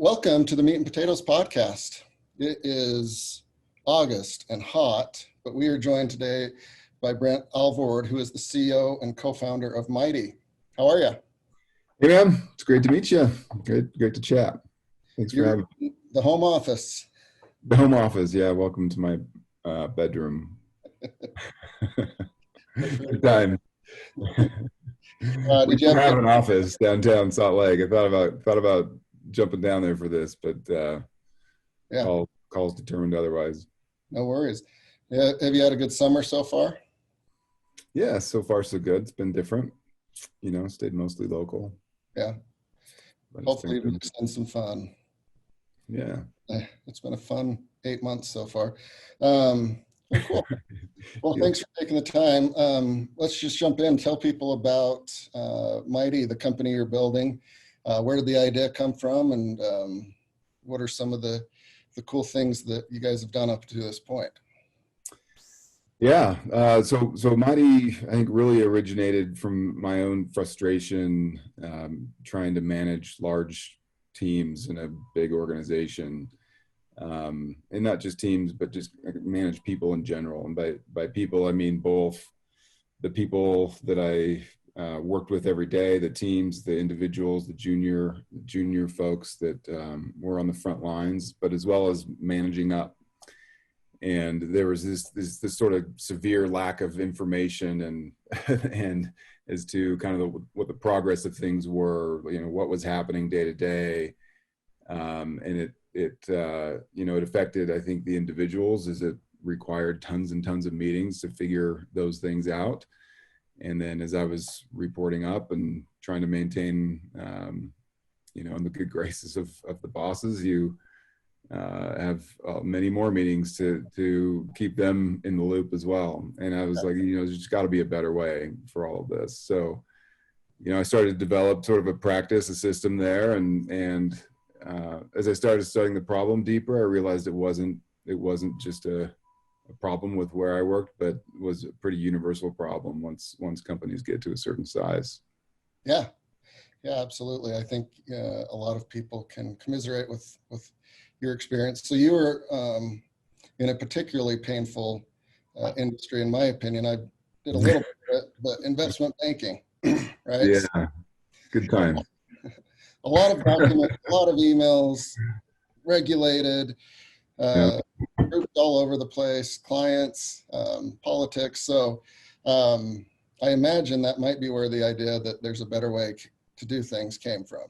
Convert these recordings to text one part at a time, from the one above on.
Welcome to the Meat and Potatoes podcast. It is August and hot, but we are joined today by Brent Alvord, who is the CEO and co-founder of Mighty. How are you? Hey man, it's great to meet you. Great to chat. Thanks for having me. The home office. The home office, yeah. Welcome to my bedroom. Good time. We don't have an office downtown Salt Lake. I thought about jumping down there for this, but calls determined otherwise. No worries. Yeah, have you had a good summer so far? Yeah, so far so good. It's been different. Stayed mostly local. Yeah. Hopefully we can spend some fun. Yeah. It's been a fun 8 months so far. Cool. Well, thanks for taking the time. Let's just jump in. Tell people about Mighty, the company you're building. Where did the idea come from, and what are some of the cool things that you guys have done up to this point? Yeah, so Mighty, I think, really originated from my own frustration trying to manage large teams in a big organization. And not just teams, but just manage people in general. And by people, I mean both the people that I worked with every day, the teams, the individuals, the junior folks that were on the front lines, but as well as managing up. And there was this sort of severe lack of information and as to kind of what the progress of things were, what was happening day to day, and it affected, I think, the individuals, as it required tons and tons of meetings to figure those things out. And then as I was reporting up and trying to maintain, in the good graces of the bosses, you have many more meetings to keep them in the loop as well. And I was like, there's just got to be a better way for all of this. So, I started to develop sort of a practice, a system there, and as I started studying the problem deeper, I realized it wasn't just a problem with where I worked, but was a pretty universal problem once companies get to a certain size. Yeah, absolutely. I think a lot of people can commiserate with your experience. So you were in a particularly painful industry, in my opinion. I did a little bit of it, but investment banking, right? Yeah, good time. A lot of documents, a lot of emails, regulated, groups all over the place, clients, politics. So I imagine that might be where the idea that there's a better way to do things came from.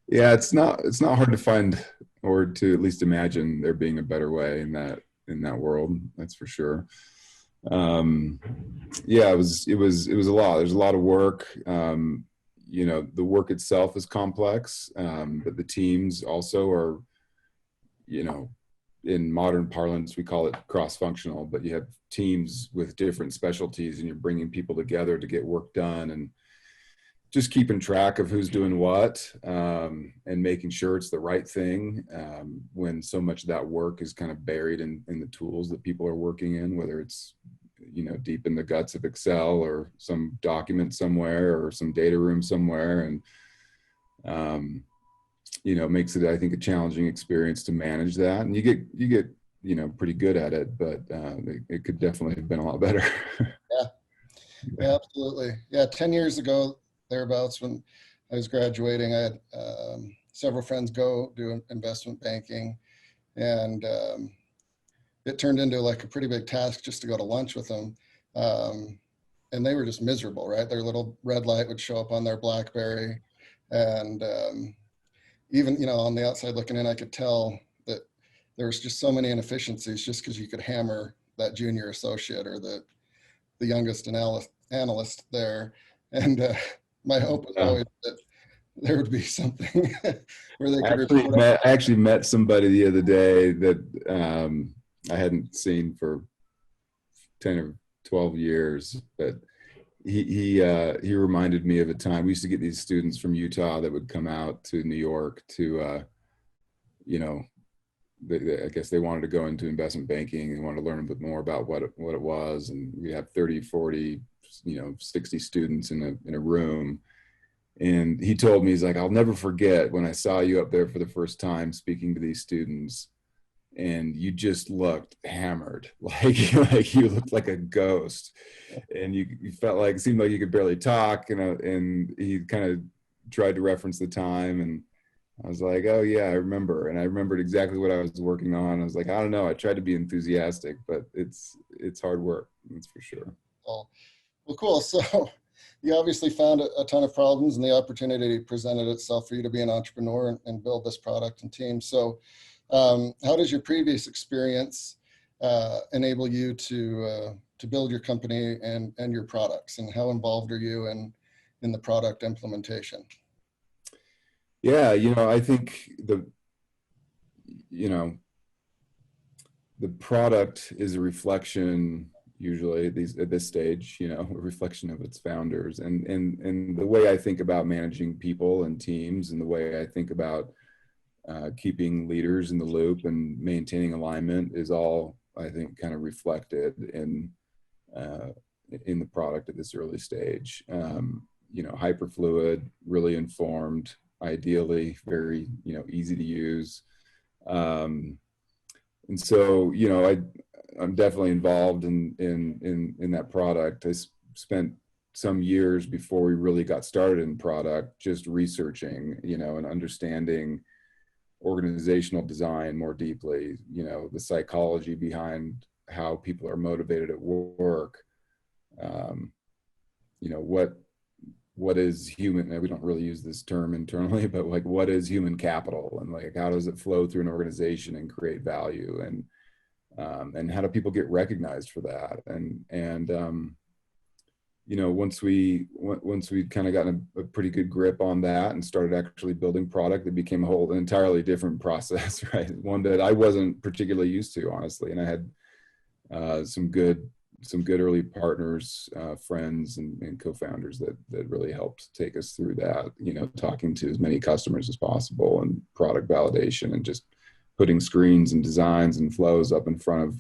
Yeah, it's not hard to find or to at least imagine there being a better way in that world. That's for sure. It was a lot. There's a lot of work. The work itself is complex, but the teams also are, in modern parlance, we call it cross-functional, but you have teams with different specialties and you're bringing people together to get work done and just keeping track of who's doing what, and making sure it's the right thing when so much of that work is kind of buried in the tools that people are working in, whether it's deep in the guts of Excel or some document somewhere or some data room somewhere. And, makes it, I think, a challenging experience to manage that. And you get pretty good at it, but it could definitely have been a lot better. Yeah, absolutely. Yeah. 10 years ago, thereabouts, when I was graduating, I had several friends go do investment banking, and it turned into like a pretty big task just to go to lunch with them. And they were just miserable, right? Their little red light would show up on their BlackBerry. And even, on the outside looking in, I could tell that there was just so many inefficiencies just because you could hammer that junior associate or the youngest analyst there. And my hope was always that there would be something where they could I actually met somebody the other day that I hadn't seen for 10 or 12 years, but he reminded me of a time. We used to get these students from Utah that would come out to New York to, I guess they wanted to go into investment banking and wanted to learn a bit more about what it was. And we have 30, 40, 60 students in a room. And he told me, he's like, I'll never forget when I saw you up there for the first time speaking to these students, and you just looked hammered, like you looked like a ghost, and you felt like, it seemed like you could barely talk, and he kind of tried to reference the time, and I was like, oh yeah, I remember. And I remembered exactly what I was working on. I was like, I don't know, I tried to be enthusiastic, but it's hard work, that's for sure. Well, cool. So you obviously found a ton of problems, and the opportunity presented itself for you to be an entrepreneur and build this product and team. So how does your previous experience enable you to build your company and your products, and how involved are you in the product implementation? Yeah, I think you know, the product is a reflection, usually at this stage, a reflection of its founders, and the way I think about managing people and teams, and the way I think about keeping leaders in the loop and maintaining alignment is all, I think, kind of reflected in the product at this early stage. Hyperfluid, really informed, ideally very, easy to use. And so, I'm definitely involved in that product. I spent some years before we really got started in product just researching, and understanding organizational design more deeply, the psychology behind how people are motivated at work. What is human, we don't really use this term internally, but like, what is human capital, and like, how does it flow through an organization and create value, and how do people get recognized for that? Once we kind of gotten a pretty good grip on that and started actually building product, it became an entirely different process, right? One that I wasn't particularly used to, honestly. And I had some good early partners, friends, and co-founders that really helped take us through that, talking to as many customers as possible, and product validation, and just putting screens and designs and flows up in front of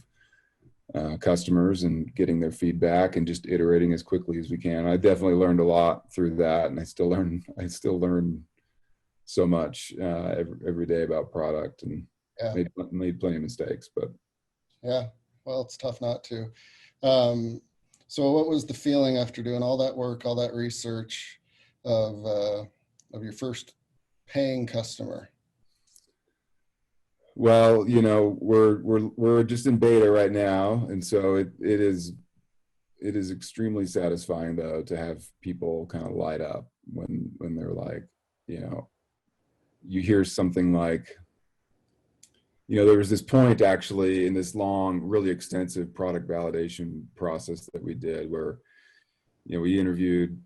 customers and getting their feedback, and just iterating as quickly as we can. I definitely learned a lot through that, and I still learn so much every day about product, and Yeah. made plenty of mistakes, but Yeah. Well, it's tough not to. So what was the feeling after doing all that work, all that research of your first paying customer? Well, we're just in beta right now, and so it is extremely satisfying, though, to have people kind of light up when they're like, you hear something like, there was this point actually in this long, really extensive product validation process that we did, where we interviewed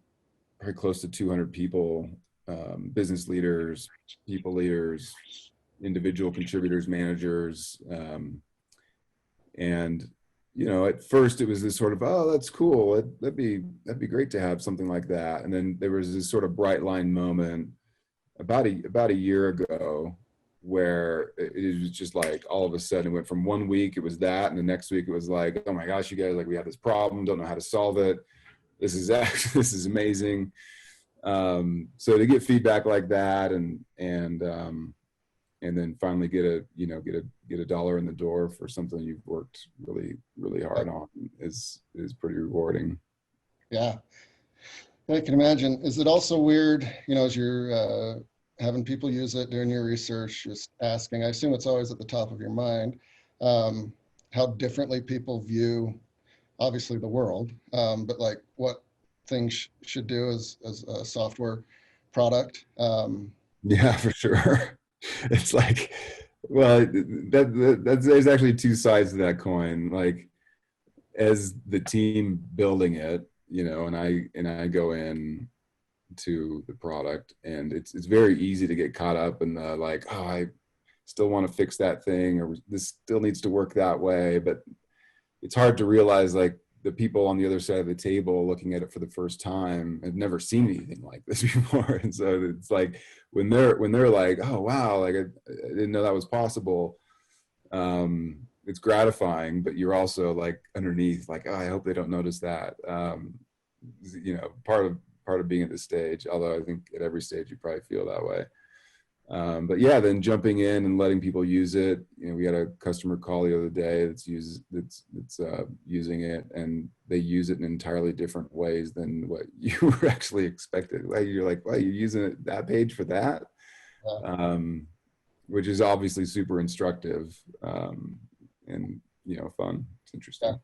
probably close to 200 people, business leaders, people leaders, individual contributors, managers, and at first it was this sort of, oh, that's cool, that'd be great to have something like that. And then there was this sort of bright line moment about a year ago, where it was just like, all of a sudden it went from 1 week it was that, and the next week it was like, oh my gosh, you guys, like, we have this problem, don't know how to solve it, this is amazing. So to get feedback like that, and then finally get a dollar in the door for something you've worked really, really hard on is pretty rewarding. Yeah, I can imagine. Is it also weird, as you're having people use it, doing your research, just asking, I assume it's always at the top of your mind, how differently people view, obviously, the world, but like what things should do as a software product? Yeah, for sure. It's like, well, that's there's actually two sides to that coin. Like, as the team building it, and I go in to the product, and it's very easy to get caught up in the, like, oh, I still want to fix that thing, or this still needs to work that way. But it's hard to realize, like, the people on the other side of the table looking at it for the first time have never seen anything like this before. And so it's like, when they're like, oh wow, like, I didn't know that was possible, it's gratifying, but you're also like underneath, like, oh, I hope they don't notice that. part of being at this stage, although I think at every stage you probably feel that way. But yeah, then jumping in and letting people use it. You know, we had a customer call the other day that's using it, and they use it in entirely different ways than what you were actually expected. Like you're like, well, you're using it, that page for that, which is obviously super instructive, and fun. It's interesting.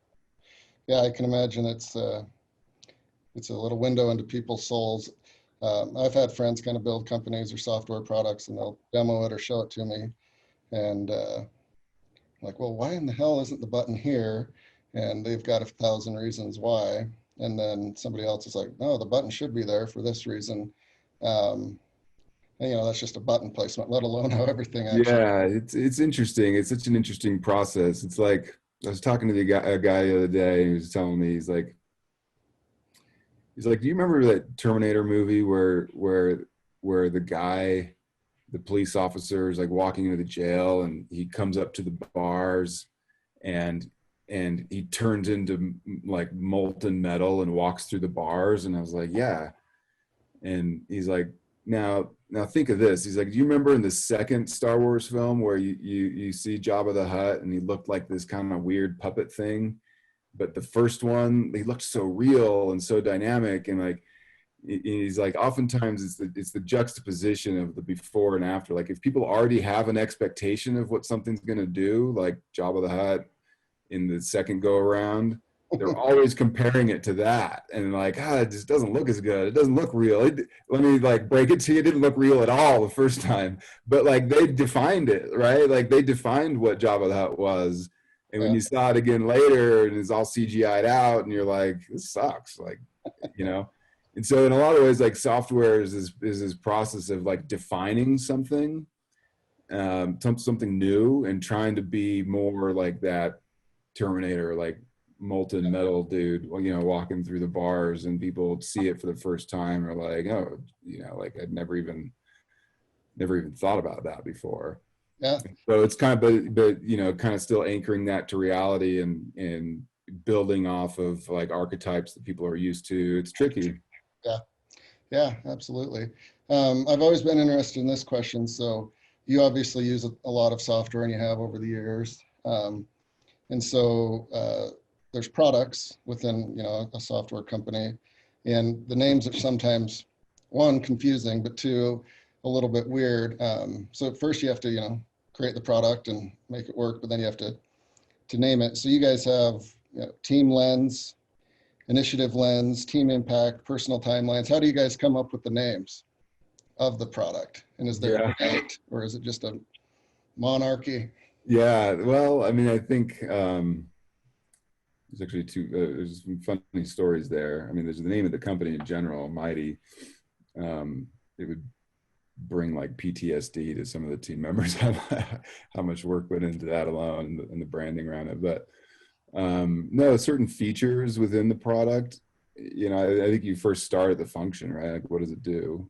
Yeah, I can imagine it's a little window into people's souls. I've had friends kind of build companies or software products, and they'll demo it or show it to me. And like, well, why in the hell isn't the button here? And they've got 1,000 reasons why. And then somebody else is like, no, the button should be there for this reason. And, that's just a button placement, let alone how everything actually. Yeah, it's interesting. It's such an interesting process. It's like I was talking to a guy the other day, and he was telling me, he's like, do you remember that Terminator movie where the guy, the police officer, is like walking into the jail, and he comes up to the bars, and he turns into like molten metal and walks through the bars? And I was like, yeah. And he's like, now think of this. He's like, do you remember in the second Star Wars film where you see Jabba the Hutt, and he looked like this kind of weird puppet thing? But the first one, he looked so real and so dynamic, and like he's like, oftentimes it's the juxtaposition of the before and after. Like if people already have an expectation of what something's going to do, like Jabba the Hutt in the second go around, they're always comparing it to that, and like, it just doesn't look as good. It doesn't look real. Let me like break it to you, it didn't look real at all the first time, but like they defined it, right? Like they defined what Jabba the Hutt was. And when you saw it again later and it's all CGI'd out, and you're like, this sucks, like, And so in a lot of ways, like software is this process of like defining something, something new, and trying to be more like that Terminator, like molten metal dude, walking through the bars, and people see it for the first time are like, oh, like I'd never even thought about that before. Yeah. So it's kind of, but kind of still anchoring that to reality, and building off of like archetypes that people are used to. It's tricky. Yeah, absolutely. I've always been interested in this question. So you obviously use a lot of software, and you have over the years. And so there's products within, a software company, and the names are sometimes, one, confusing, but two, a little bit weird. So at first you have to, create the product and make it work, but then you have to name it. So you guys have team lens, initiative lens, team impact, personal timelines. How do you guys come up with the names of the product? And is there a debate, or is it just a monarchy? Yeah, well, I mean, I think there's actually there's some funny stories there. I mean, there's the name of the company in general, Mighty. It would bring like PTSD to some of the team members, how much work went into that alone, and the branding around it. But no, certain features within the product, I think you first start at the function, right? Like, what does it do?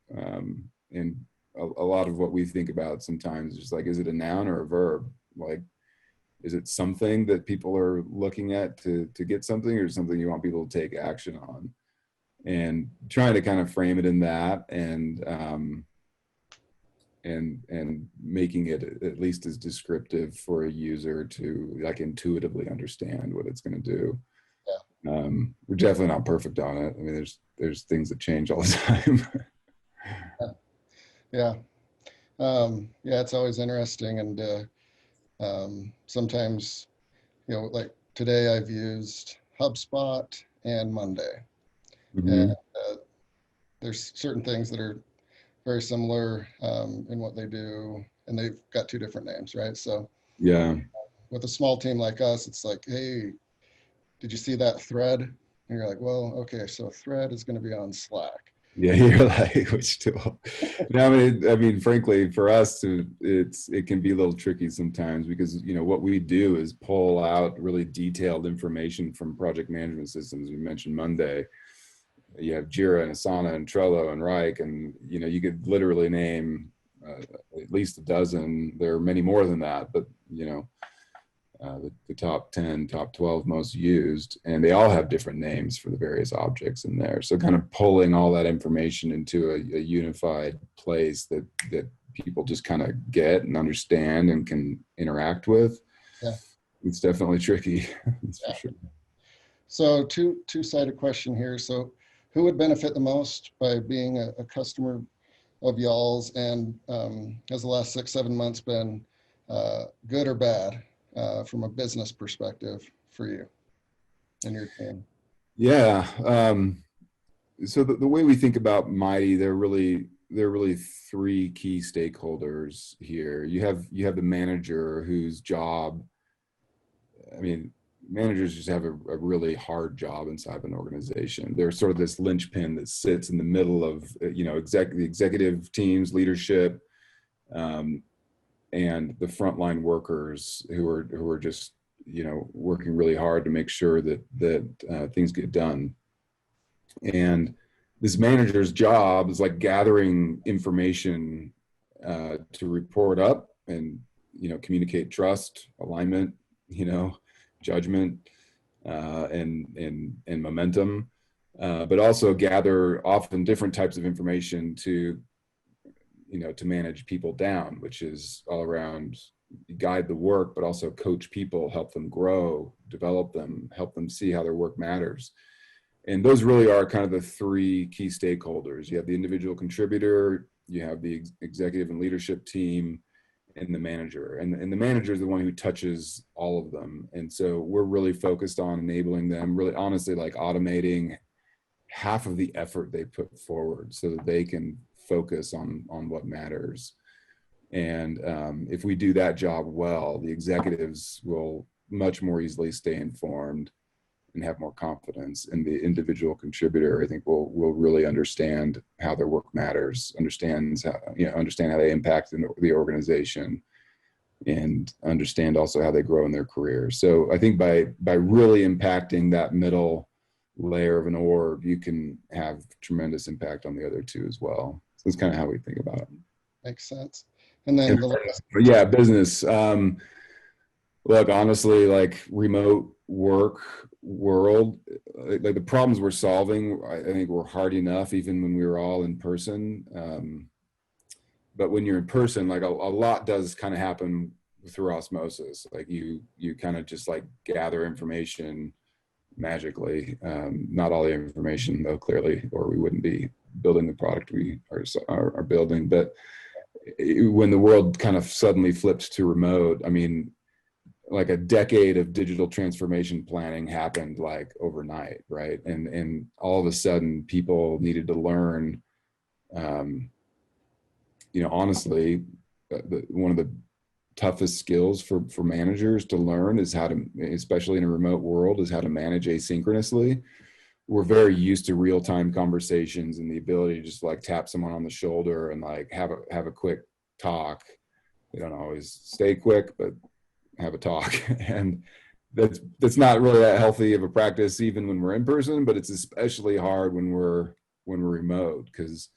And a lot of what we think about sometimes is just like, is it a noun or a verb? Like, is it something that people are looking at to get something, or something you want people to take action on? And trying to kind of frame it in that, and making it at least as descriptive for a user to like intuitively understand what it's going to do. Yeah. We're definitely not perfect on it. I mean, there's things that change all the time. Yeah. It's always interesting. And sometimes, like today I've used HubSpot and Monday. Mm-hmm. And there's certain things that are very similar in what they do, and they've got two different names, right? So yeah, with a small team like us, it's like, hey, did you see that thread? And you're like, well, okay, so a thread is going to be on Slack. Yeah, you're like, which tool? No, I mean, frankly, for us, it can be a little tricky sometimes, because what we do is pull out really detailed information from project management systems. We mentioned Monday. You have Jira and Asana and Trello and Rike, and you could literally name at least a dozen. There are many more than that, but the top 10, top 12 most used, and they all have different names for the various objects in there. So kind of pulling all that information into a unified place that people just kind of get and understand and can interact with. Yeah. It's definitely tricky. That's for sure. So two-sided question here. So who would benefit the most by being a customer of y'all's, and has the last 6-7 months been good or bad from a business perspective for you and your team? Yeah. So the way we think about Mighty, there are really three key stakeholders here. You have the manager, whose job, I mean, managers just have a really hard job inside of an organization. They're sort of this linchpin that sits in the middle of, the executive teams, leadership, and the frontline workers who are just, working really hard to make sure that things get done. And this manager's job is like gathering information to report up and, communicate trust, alignment, judgment, and momentum, but also gather often different types of information to manage people down, which is all around guide the work, but also coach people, help them grow, develop them, help them see how their work matters. And those really are kind of the three key stakeholders. You have the individual contributor, you have the executive and leadership team, and the manager. And the manager is the one who touches all of them. And so we're really focused on enabling them, really honestly, like automating half of the effort they put forward so that they can focus on what matters. And if we do that job well, the executives will much more easily stay informed and have more confidence. And the individual contributor, I think, will really understand how their work matters, understand how they impact the organization, and understand also how they grow in their career. So I think by really impacting that middle layer of an org, you can have tremendous impact on the other two as well. So that's kind of how we think about it. Makes sense. And then the last. Yeah, business. Look, honestly, like remote work world, like the problems we're solving, I think were hard enough even when we were all in person. But when you're in person, like a lot does kind of happen through osmosis. Like you kind of just like gather information magically. Not all the information though, clearly, or we wouldn't be building the product we are building. But when the world kind of suddenly flipped to remote, I mean, like a decade of digital transformation planning happened like overnight, right? And all of a sudden people needed to learn, honestly, one of the toughest skills for managers to learn is how to, especially in a remote world, is how to manage asynchronously. We're very used to real-time conversations and the ability to just like tap someone on the shoulder and like have a quick talk. They don't always stay quick, but have a talk. And that's not really that healthy of a practice even when we're in person, but it's especially hard when we're remote, because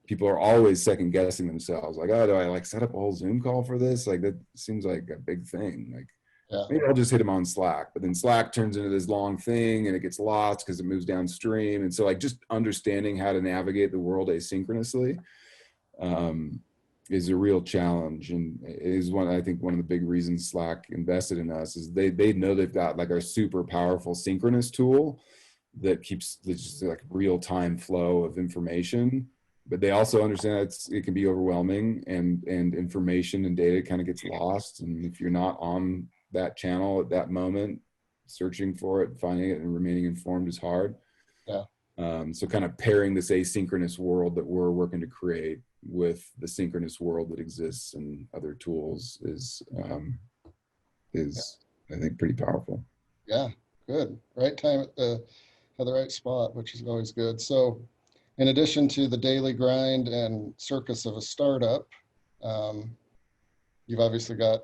people are always second guessing themselves. Like, oh, do I like set up a whole Zoom call for this? Like that seems like a big thing. Like, yeah, maybe I'll just hit them on Slack, but then Slack turns into this long thing and it gets lost because it moves downstream. And so like just understanding how to navigate the world asynchronously is a real challenge, and is one of the big reasons Slack invested in us. Is they know they've got like a super powerful synchronous tool that keeps just like real-time flow of information, but they also understand it can be overwhelming, and information and data kind of gets lost, and if you're not on that channel at that moment, searching for it, finding it, and remaining informed is hard. Yeah. So kind of pairing this asynchronous world that we're working to create with the synchronous world that exists in other tools is I think pretty powerful. Yeah, good. Right time at the right spot, which is always good. So in addition to the daily grind and circus of a startup, you've obviously got,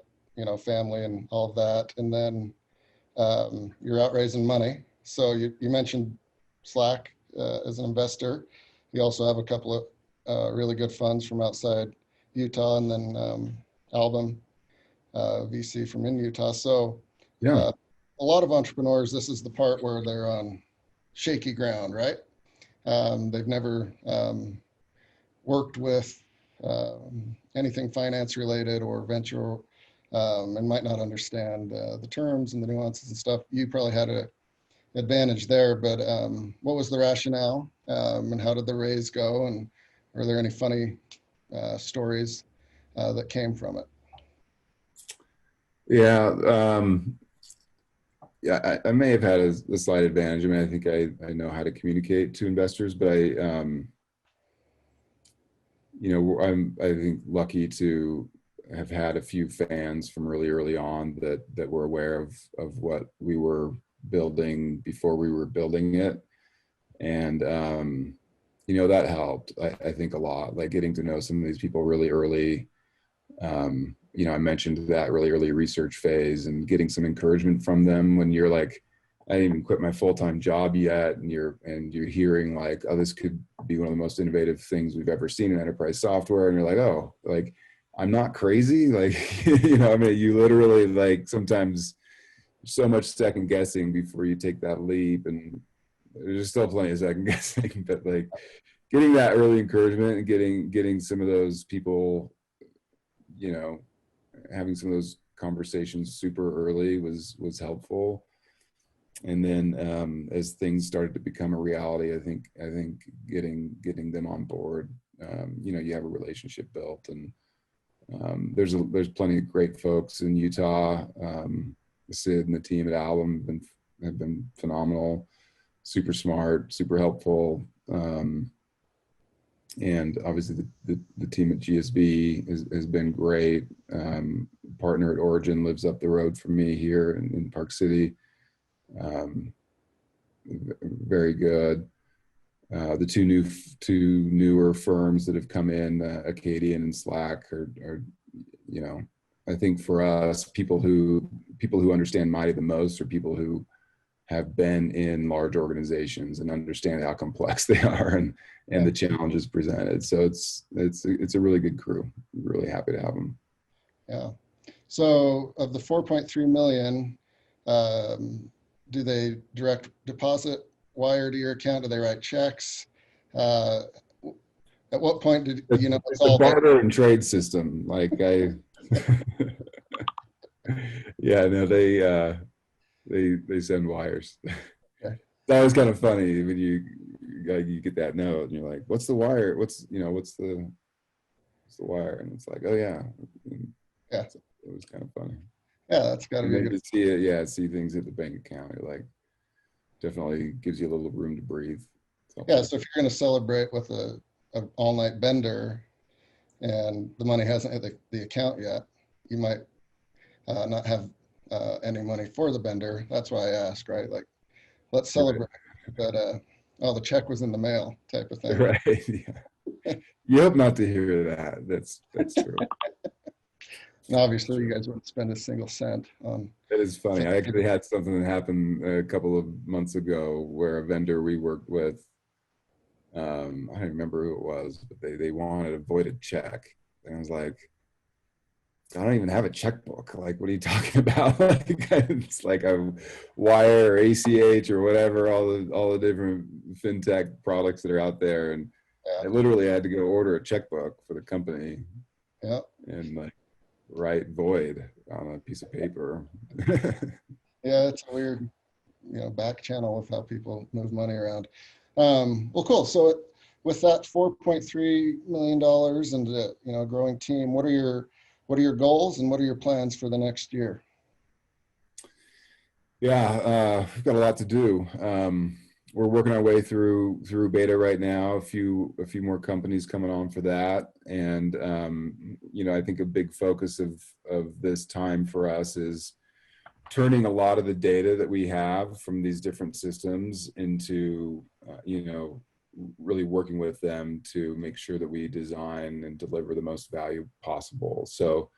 family and all of that. And then you're out raising money. So you mentioned Slack as an investor. You also have a couple of really good funds from outside Utah, and then Album VC from in Utah. So Yeah. A lot of entrepreneurs, this is the part where they're on shaky ground, right? They've never worked with anything finance related or venture, and might not understand the terms and the nuances and stuff. You probably had an advantage there, but what was the rationale, and how did the raise go? And are there any funny stories that came from it? Yeah. Yeah, I may have had a slight advantage. I mean, I think I know how to communicate to investors, but I think lucky to have had a few fans from really early on that were aware of what we were building before we were building it. And, that helped, I think a lot, like getting to know some of these people really early. I mentioned that really early research phase and getting some encouragement from them when you're like, I didn't even quit my full-time job yet. And you're hearing like, oh, this could be one of the most innovative things we've ever seen in enterprise software. And you're like, oh, like, I'm not crazy. Like, I mean, you literally like sometimes so much second guessing before you take that leap. And there's still plenty of second guessing, but like getting that early encouragement and getting some of those people, having some of those conversations super early was helpful. And then as things started to become a reality, I think getting them on board, you have a relationship built, and there's plenty of great folks in Utah. Sid and the team at Alum have been phenomenal, super smart, super helpful. And obviously the team at GSB has been great. Partner at Origin lives up the road from me here in Park City. Very good. The two newer firms that have come in, Acadian and Slack, are I think for us, people who understand Mighty the most are people who have been in large organizations and understand how complex they are and the challenges presented. So it's a really good crew. I'm really happy to have them. Yeah. So of the 4.3 million, do they direct deposit, wire to your account? Do they write checks? At what point did it's a barter and trade system? Like yeah, no, they send wires. Okay. That was kind of funny when you get that note and you're like, what's the wire? What's the wire? And it's like, oh yeah. Yeah. So it was kind of funny. Yeah, that's got to be good. To see it, yeah, see things at the bank account. You're like, definitely gives you a little room to breathe. Yeah, so if you're going to celebrate with an all-night bender and the money hasn't hit the account yet, you might not have any money for the bender. That's why I asked, right? Like, let's celebrate, right. But oh, the check was in the mail, type of thing. Right. Yeah. You hope not to hear that. That's true. And obviously, you guys wouldn't spend a single cent on. That is funny. I actually had something that happened a couple of months ago where a vendor we worked with, I don't remember who it was, but they wanted a voided check. And I was like, I don't even have a checkbook. Like, what are you talking about? Like, it's like a wire or ACH or whatever, all the different fintech products that are out there. And I literally had to go order a checkbook for the company. Yeah. And like write void on a piece of paper. Yeah, it's a weird, back channel of how people move money around. Well, cool. So with that $4.3 million and a growing team, what are your goals and what are your plans for the next year? Yeah, we've got a lot to do. We're working our way through beta right now. A few more companies coming on for that, and I think a big focus of this time for us is turning a lot of the data that we have from these different systems into really working with them to make sure that we design and deliver the most value possible. So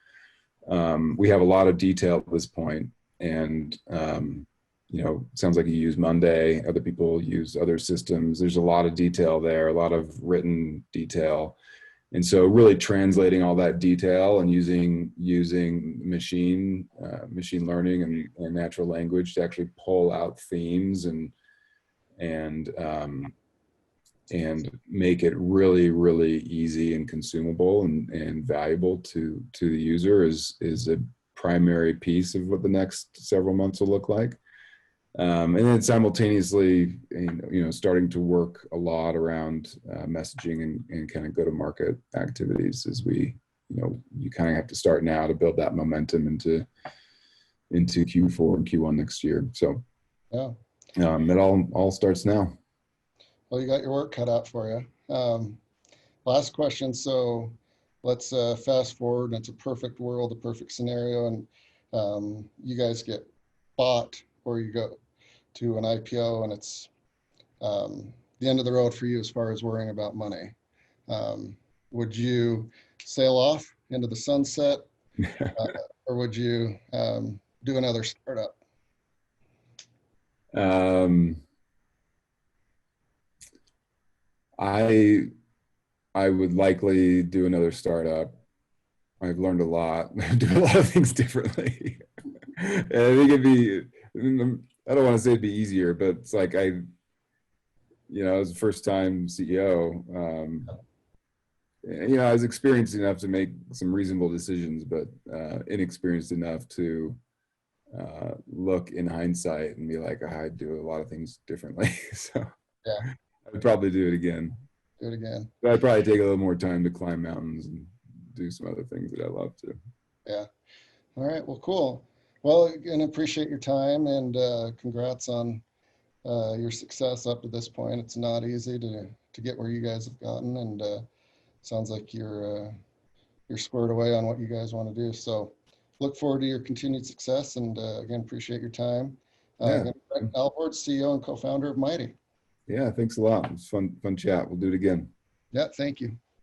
we have a lot of detail at this point, and sounds like you use Monday, other people use other systems. There's a lot of detail there, a lot of written detail. And so really translating all that detail and using machine learning and natural language to actually pull out themes and make it really, really easy and consumable and valuable to the user is a primary piece of what the next several months will look like. And then simultaneously, starting to work a lot around messaging and kind of go-to-market activities as we, you kind of have to start now to build that momentum into Q4 and Q1 next year. So Yeah. It all starts now. Well, you got your work cut out for you. Last question. So let's fast forward. And it's a perfect world, a perfect scenario, and you guys get bought, or you go to an IPO, and it's the end of the road for you as far as worrying about money. Would you sail off into the sunset, or would you do another startup? I would likely do another startup. I've learned a lot. Do a lot of things differently. And I think I don't want to say it'd be easier, but it's like I was a first-time CEO. I was experienced enough to make some reasonable decisions, but inexperienced enough to look in hindsight and be like, I'd do a lot of things differently. So Yeah, I'd probably do it again. do it again. But I'd probably take a little more time to climb mountains and do some other things that I love to. Yeah. All right. Well, cool. Well, again, appreciate your time, and congrats on your success up to this point. It's not easy to get where you guys have gotten, and sounds like you're squared away on what you guys want to do. So look forward to your continued success, and again, appreciate your time. Yeah. Again, Brent Alvord, CEO and co-founder of Mighty. Yeah, thanks a lot. It was fun chat. We'll do it again. Yeah, thank you.